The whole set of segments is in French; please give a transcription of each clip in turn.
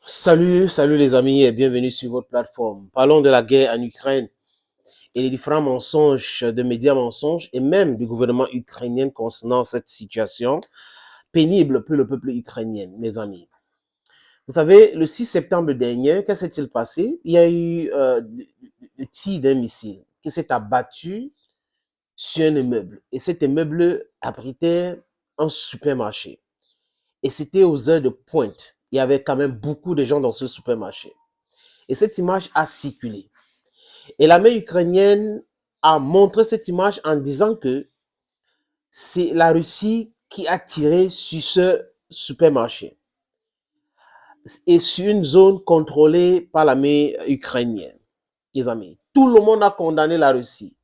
Salut les amis et bienvenue sur votre plateforme. Parlons de la guerre en Ukraine et les différents mensonges de médias mensonges et même du gouvernement ukrainien concernant cette situation pénible pour le peuple ukrainien, mes amis. Vous savez, le 6 septembre dernier, qu'est-ce qui s'est passé? Il y a eu le tir d'un missile qui s'est abattu sur un immeuble. Et cet immeuble abritait un supermarché. Et c'était aux heures de pointe. Il y avait quand même beaucoup de gens dans ce supermarché. Et cette image a circulé. Et l'armée ukrainienne a montré cette image en disant que c'est la Russie qui a tiré sur ce supermarché et sur une zone contrôlée par l'armée ukrainienne. Les amis, tout le monde a condamné la Russie.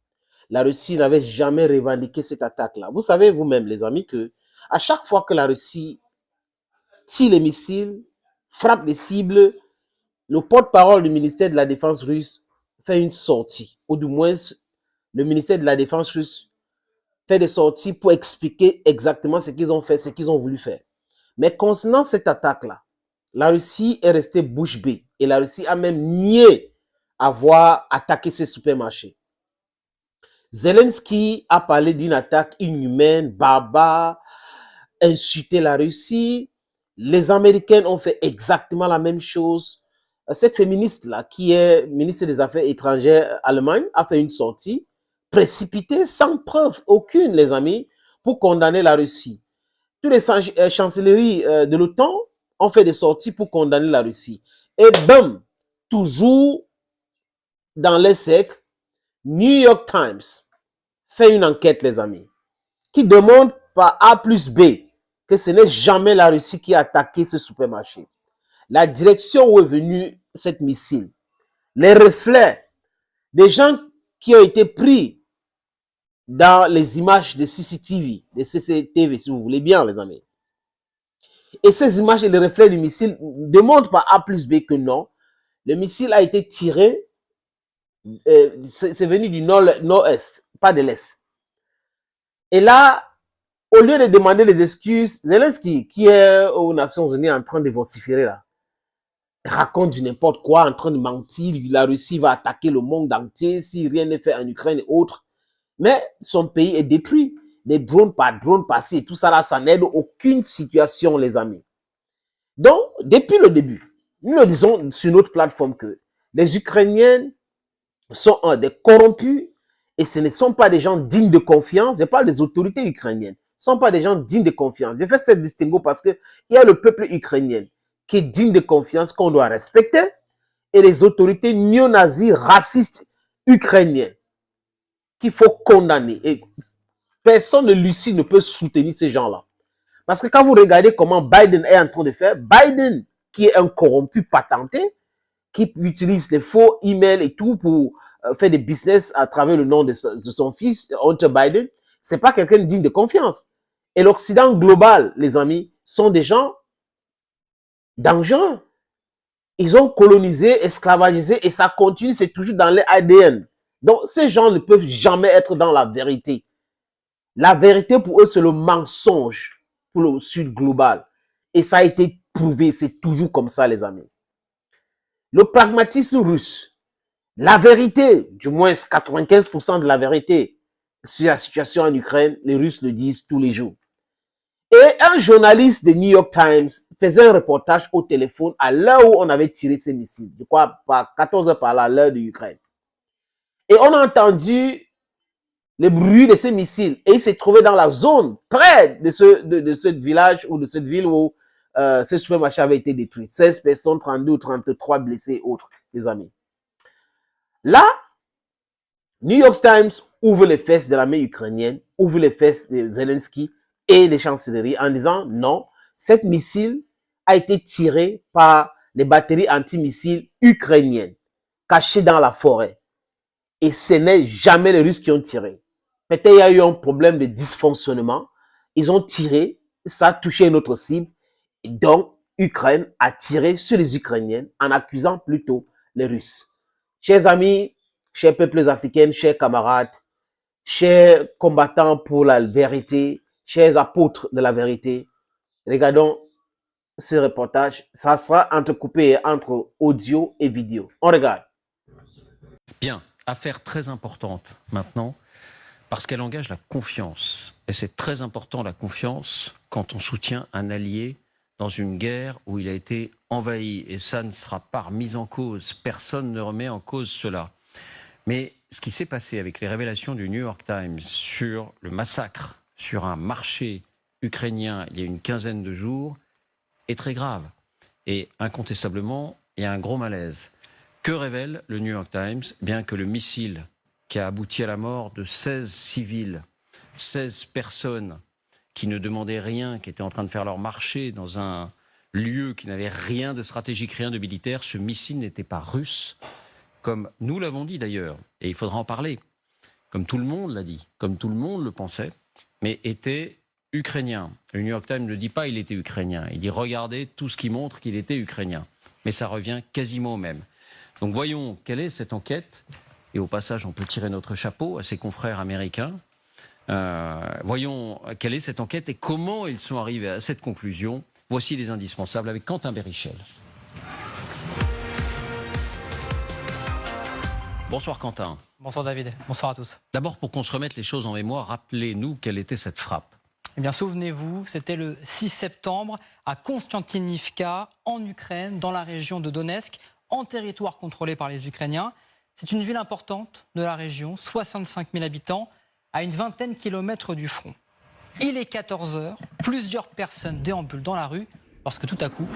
La Russie n'avait jamais revendiqué cette attaque-là. Vous savez vous-même, les amis, que à chaque fois que la Russie tire les missiles, frappe les cibles, le porte-parole du ministère de la Défense russe fait une sortie, ou du moins le ministère de la Défense russe fait des sorties pour expliquer exactement ce qu'ils ont fait, ce qu'ils ont voulu faire. Mais concernant cette attaque-là, la Russie est restée bouche bée et la Russie a même nié avoir attaqué ces supermarchés. Zelensky a parlé d'une attaque inhumaine, barbare, insulté la Russie. Les Américains ont fait exactement la même chose. Cette féministe-là, qui est ministre des Affaires étrangères Allemagne, a fait une sortie précipitée, sans preuve aucune, les amis, pour condamner la Russie. Toutes les chancelleries de l'OTAN ont fait des sorties pour condamner la Russie. Et bam, toujours dans les siècles, New York Times fait une enquête, les amis, qui demande par A plus B que ce n'est jamais la Russie qui a attaqué ce supermarché. La direction où est venu cette missile, les reflets des gens qui ont été pris dans les images de CCTV, de CCTV, si vous voulez bien, les amis. Et ces images et les reflets du missile démontrent par A plus B que non, le missile a été tiré, c'est venu du nord-est, pas de l'est. Et là, au lieu de demander les excuses, Zelensky, qui est aux Nations Unies en train de vociférer là, raconte du n'importe quoi, en train de mentir, la Russie va attaquer le monde entier si rien n'est fait en Ukraine et autres. Mais son pays est détruit. Des drones par drone passés, tout ça là, ça n'aide aucune situation, les amis. Donc, depuis le début, nous le disons sur notre plateforme que les Ukrainiens sont des corrompus et ce ne sont pas des gens dignes de confiance. Je parle des autorités ukrainiennes. Ce ne sont pas des gens dignes de confiance. Je fais cette distinction parce qu'il y a le peuple ukrainien qui est digne de confiance, qu'on doit respecter, et les autorités néo-nazis racistes ukrainiennes qu'il faut condamner. Et personne de lucide ne peut soutenir ces gens-là. Parce que quand vous regardez comment Biden est en train de faire, Biden, qui est un corrompu patenté, qui utilise les faux emails et tout pour faire des business à travers le nom de son fils, Hunter Biden, c'est pas quelqu'un digne de confiance. Et l'Occident global, les amis, sont des gens dangereux. Ils ont colonisé, esclavagisé et ça continue, c'est toujours dans les ADN. Donc, ces gens ne peuvent jamais être dans la vérité. La vérité pour eux, c'est le mensonge pour le Sud global. Et ça a été prouvé, c'est toujours comme ça, les amis. Le pragmatisme russe, la vérité, du moins 95% de la vérité sur la situation en Ukraine, les Russes le disent tous les jours. Et un journaliste de New York Times faisait un reportage au téléphone à l'heure où on avait tiré ces missiles. Je crois, par 14 heures par là, à l'heure de l'Ukraine. Et on a entendu le bruit de ces missiles. Et il s'est trouvé dans la zone près de ce village ou de cette ville où ce supermarché avait été détruit. 16 personnes, 32 ou 33 blessés et autres, les amis. Là, New York Times ouvre les fesses de l'armée ukrainienne, ouvre les fesses de Zelensky et les chancelleries en disant non, cette missile a été tiré par les batteries antimissiles ukrainiennes cachées dans la forêt. Et ce n'est jamais les Russes qui ont tiré. Peut-être il y a eu un problème de dysfonctionnement. Ils ont tiré, ça a touché une autre cible. Et donc, Ukraine a tiré sur les Ukrainiens en accusant plutôt les Russes. Chers amis, chers peuples africains, chers camarades, chers combattants pour la vérité, chers apôtres de la vérité, regardons ce reportage. Ça sera entrecoupé entre audio et vidéo. On regarde. Bien, affaire très importante maintenant, parce qu'elle engage la confiance. Et c'est très important la confiance quand on soutient un allié dans une guerre où il a été envahi. Et ça ne sera pas remis en cause. Personne ne remet en cause cela. Mais ce qui s'est passé avec les révélations du New York Times sur le massacre sur un marché ukrainien il y a une quinzaine de jours est très grave. Et incontestablement, il y a un gros malaise. Que révèle le New York Times? Bien que le missile qui a abouti à la mort de 16 civils, 16 personnes qui ne demandaient rien, qui étaient en train de faire leur marché dans un lieu qui n'avait rien de stratégique, rien de militaire, ce missile n'était pas russe, comme nous l'avons dit d'ailleurs, et il faudra en parler, comme tout le monde l'a dit, comme tout le monde le pensait, mais était ukrainien. Le New York Times ne dit pas il était ukrainien, il dit regardez tout ce qui montre qu'il était ukrainien. Mais ça revient quasiment au même. Donc voyons quelle est cette enquête, et au passage on peut tirer notre chapeau à ses confrères américains. Voyons quelle est cette enquête et comment ils sont arrivés à cette conclusion. Voici les indispensables avec Quentin Bérichel. Bonsoir Quentin. Bonsoir David, bonsoir à tous. D'abord, pour qu'on se remette les choses en mémoire, rappelez-nous quelle était cette frappe. Eh bien, souvenez-vous, c'était le 6 septembre à Konstantinivka, en Ukraine, dans la région de Donetsk, en territoire contrôlé par les Ukrainiens. C'est une ville importante de la région, 65 000 habitants, à une vingtaine de kilomètres du front. Il est 14 heures, plusieurs personnes déambulent dans la rue, lorsque tout à coup...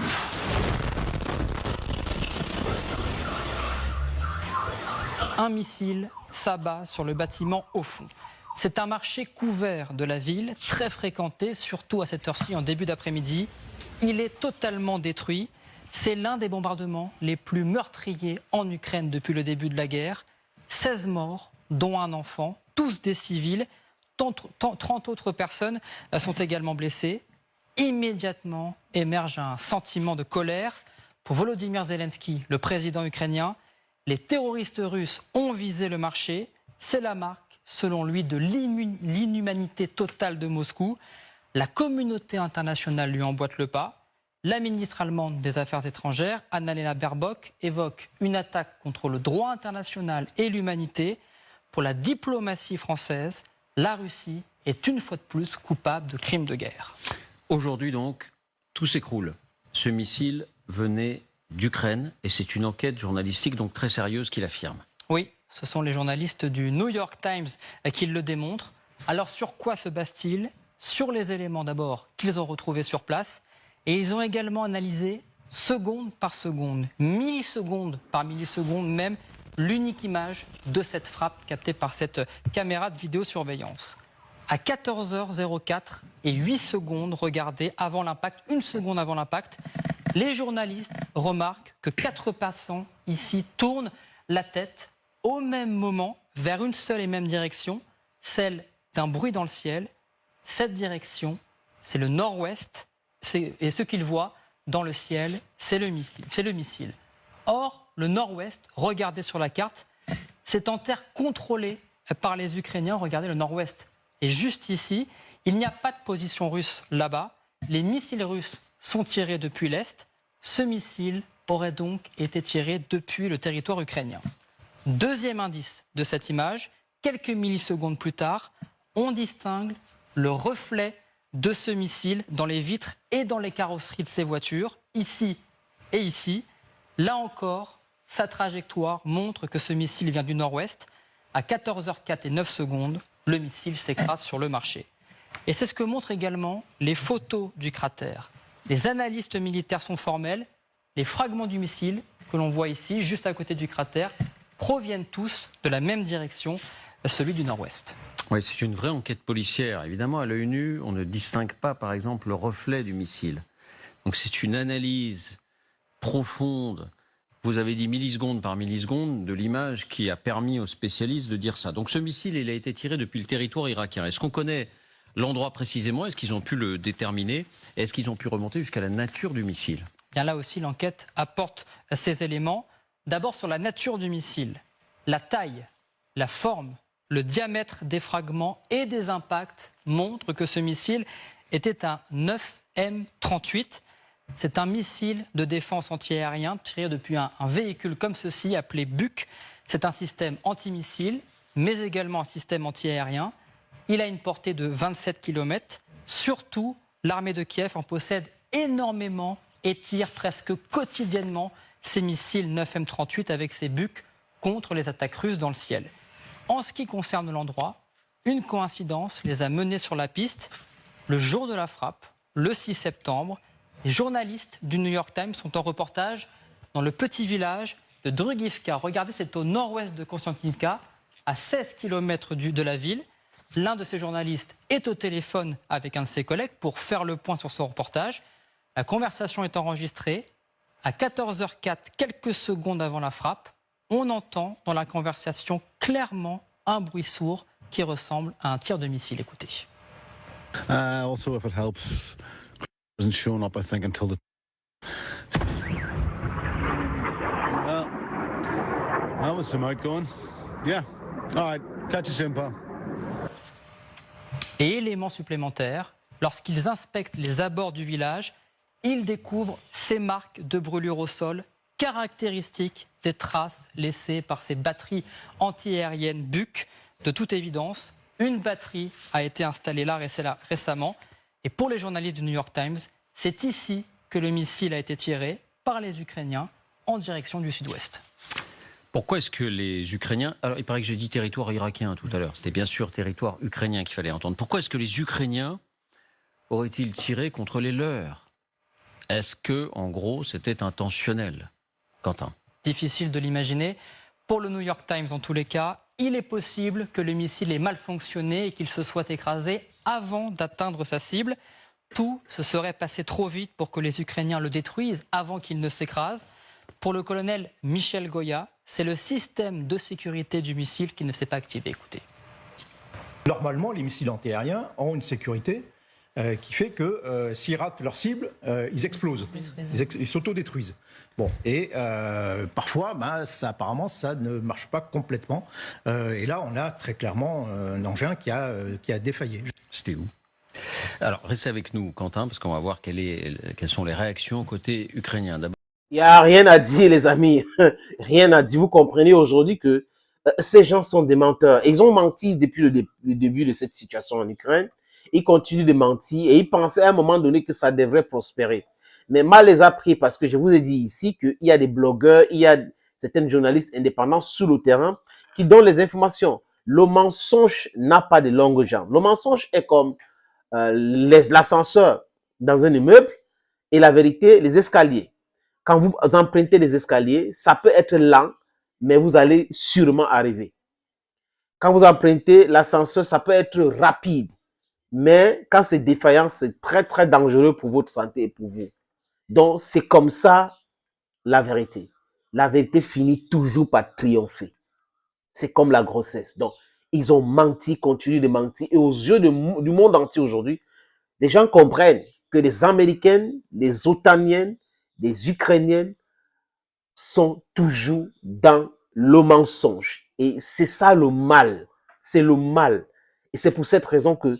un missile s'abat sur le bâtiment au fond. C'est un marché couvert de la ville, très fréquenté, surtout à cette heure-ci, en début d'après-midi. Il est totalement détruit. C'est l'un des bombardements les plus meurtriers en Ukraine depuis le début de la guerre. 16 morts, dont un enfant, tous des civils. 30 autres personnes sont également blessées. Immédiatement émerge un sentiment de colère. Pour Volodymyr Zelensky, le président ukrainien, les terroristes russes ont visé le marché. C'est la marque, selon lui, de l'inhumanité totale de Moscou. La communauté internationale lui emboîte le pas. La ministre allemande des Affaires étrangères, Annalena Baerbock, évoque une attaque contre le droit international et l'humanité. Pour la diplomatie française, la Russie est une fois de plus coupable de crimes de guerre. Aujourd'hui donc, tout s'écroule. Ce missile venait d'Ukraine et c'est une enquête journalistique donc très sérieuse qui l'affirme. Oui, ce sont les journalistes du New York Times qui le démontrent. Alors sur quoi se base-t-il? Sur les éléments d'abord qu'ils ont retrouvés sur place, et ils ont également analysé seconde par seconde, milliseconde par milliseconde même, l'unique image de cette frappe captée par cette caméra de vidéosurveillance. À 14h04 et 8 secondes, regardez, avant l'impact, une seconde avant l'impact, les journalistes remarquent que 4 passants ici tournent la tête au même moment vers une seule et même direction, celle d'un bruit dans le ciel. Cette direction, c'est le nord-ouest, et ce qu'ils voient dans le ciel, c'est le missile. Or, le nord-ouest, regardez sur la carte, c'est en terre contrôlée par les Ukrainiens. Regardez le nord-ouest. Et juste ici, il n'y a pas de position russe là-bas. Les missiles russes sont tirés depuis l'Est. Ce missile aurait donc été tiré depuis le territoire ukrainien. Deuxième indice de cette image, quelques millisecondes plus tard, on distingue le reflet de ce missile dans les vitres et dans les carrosseries de ces voitures, ici et ici. Là encore, sa trajectoire montre que ce missile vient du nord-ouest. À 14h04 et 9 secondes, le missile s'écrase sur le marché. Et c'est ce que montrent également les photos du cratère. Les analystes militaires sont formels. Les fragments du missile que l'on voit ici, juste à côté du cratère, proviennent tous de la même direction, celui du nord-ouest. Oui, c'est une vraie enquête policière. Évidemment, à l'œil nu, on ne distingue pas, par exemple, le reflet du missile. Donc c'est une analyse profonde, vous avez dit milliseconde par milliseconde, de l'image qui a permis aux spécialistes de dire ça. Donc ce missile, il a été tiré depuis le territoire irakien. Est-ce qu'on connaît l'endroit précisément? Est-ce qu'ils ont pu le déterminer? Est-ce qu'ils ont pu remonter jusqu'à la nature du missile? Bien là aussi, l'enquête apporte ces éléments. D'abord sur la nature du missile, la taille, la forme, le diamètre des fragments et des impacts montrent que ce missile était un 9M38. C'est un missile de défense antiaérien tiré depuis un véhicule comme ceci appelé Buk. C'est un système antimissile, mais également un système antiaérien. Il a une portée de 27 km. Surtout, l'armée de Kiev en possède énormément et tire presque quotidiennement ces missiles 9M38 avec ces Buk contre les attaques russes dans le ciel. En ce qui concerne l'endroit, une coïncidence les a menés sur la piste. Le jour de la frappe, le 6 septembre, les journalistes du New York Times sont en reportage dans le petit village de Drugivka. Regardez, c'est au nord-ouest de Konstantinivka, à 16 km de la ville. L'un de ces journalistes est au téléphone avec un de ses collègues pour faire le point sur son reportage. La conversation est enregistrée. À 14h04, quelques secondes avant la frappe, on entend dans la conversation clairement un bruit sourd qui ressemble à un tir de missile. Écoutez. Also, if it helps, wasn't showing up, I think, until the. Well, that was some outgoing. Yeah. All right. Catch you soon, pal. Et élément supplémentaire, lorsqu'ils inspectent les abords du village, ils découvrent ces marques de brûlure au sol, caractéristiques des traces laissées par ces batteries antiaériennes Buk. De toute évidence, une batterie a été installée là récemment. Et pour les journalistes du New York Times, c'est ici que le missile a été tiré par les Ukrainiens en direction du sud-ouest. Pourquoi est-ce que les Ukrainiens... Alors, il paraît que j'ai dit territoire irakien tout à l'heure. C'était bien sûr territoire ukrainien qu'il fallait entendre. Pourquoi est-ce que les Ukrainiens auraient-ils tiré contre les leurs? Est-ce que, en gros, c'était intentionnel, Quentin? Difficile de l'imaginer. Pour le New York Times, dans tous les cas, il est possible que le missile ait mal fonctionné et qu'il se soit écrasé avant d'atteindre sa cible. Tout se serait passé trop vite pour que les Ukrainiens le détruisent avant qu'il ne s'écrase. Pour le colonel Michel Goya, c'est le système de sécurité du missile qui ne s'est pas activé. Écoutez. Normalement, les missiles antiaériens ont une sécurité qui fait que s'ils ratent leur cible, ils explosent, ils s'autodétruisent. Bon, et parfois, apparemment, ça ne marche pas complètement. Et là, on a très clairement un engin qui a défaillé. C'était où? Alors, restez avec nous, Quentin, parce qu'on va voir quelles sont les réactions côté ukrainien. D'abord. Il n'y a rien à dire, les amis. Rien à dire. Vous comprenez aujourd'hui que ces gens sont des menteurs. Ils ont menti depuis le début de cette situation en Ukraine. Ils continuent de mentir et ils pensaient à un moment donné que ça devrait prospérer. Mais mal les a pris parce que je vous ai dit ici qu'il y a des blogueurs, il y a certains journalistes indépendants sur le terrain qui donnent les informations. Le mensonge n'a pas de longue jambe. Le mensonge est comme l'ascenseur dans un immeuble et la vérité, les escaliers. Quand vous empruntez les escaliers, ça peut être lent, mais vous allez sûrement arriver. Quand vous empruntez l'ascenseur, ça peut être rapide, mais quand c'est défaillant, c'est très, très dangereux pour votre santé et pour vous. Donc, c'est comme ça la vérité. La vérité finit toujours par triompher. C'est comme la grossesse. Donc, ils ont menti, continuent de mentir. Et aux yeux du monde entier aujourd'hui, les gens comprennent que les Américaines, les Otaniennes, les Ukrainiennes sont toujours dans le mensonge. Et c'est ça le mal. C'est le mal. Et c'est pour cette raison que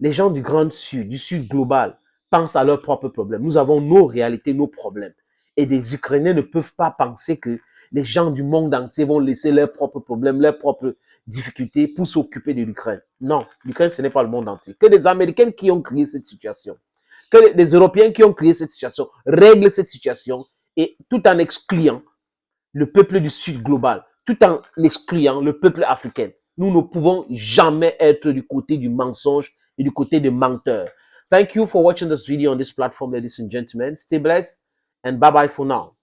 les gens du Grand Sud, du Sud global, pensent à leurs propres problèmes. Nous avons nos réalités, nos problèmes. Et des Ukrainiens ne peuvent pas penser que les gens du monde entier vont laisser leurs propres problèmes, leurs propres difficultés pour s'occuper de l'Ukraine. Non, l'Ukraine, ce n'est pas le monde entier. Que les Américains qui ont créé cette situation, que les Européens qui ont créé cette situation règlent cette situation et tout en excluant le peuple du Sud global, tout en excluant le peuple africain. Nous ne pouvons jamais être du côté du mensonge et du côté des menteurs. Thank you for watching this video on this platform, ladies and gentlemen. Stay blessed and bye-bye for now.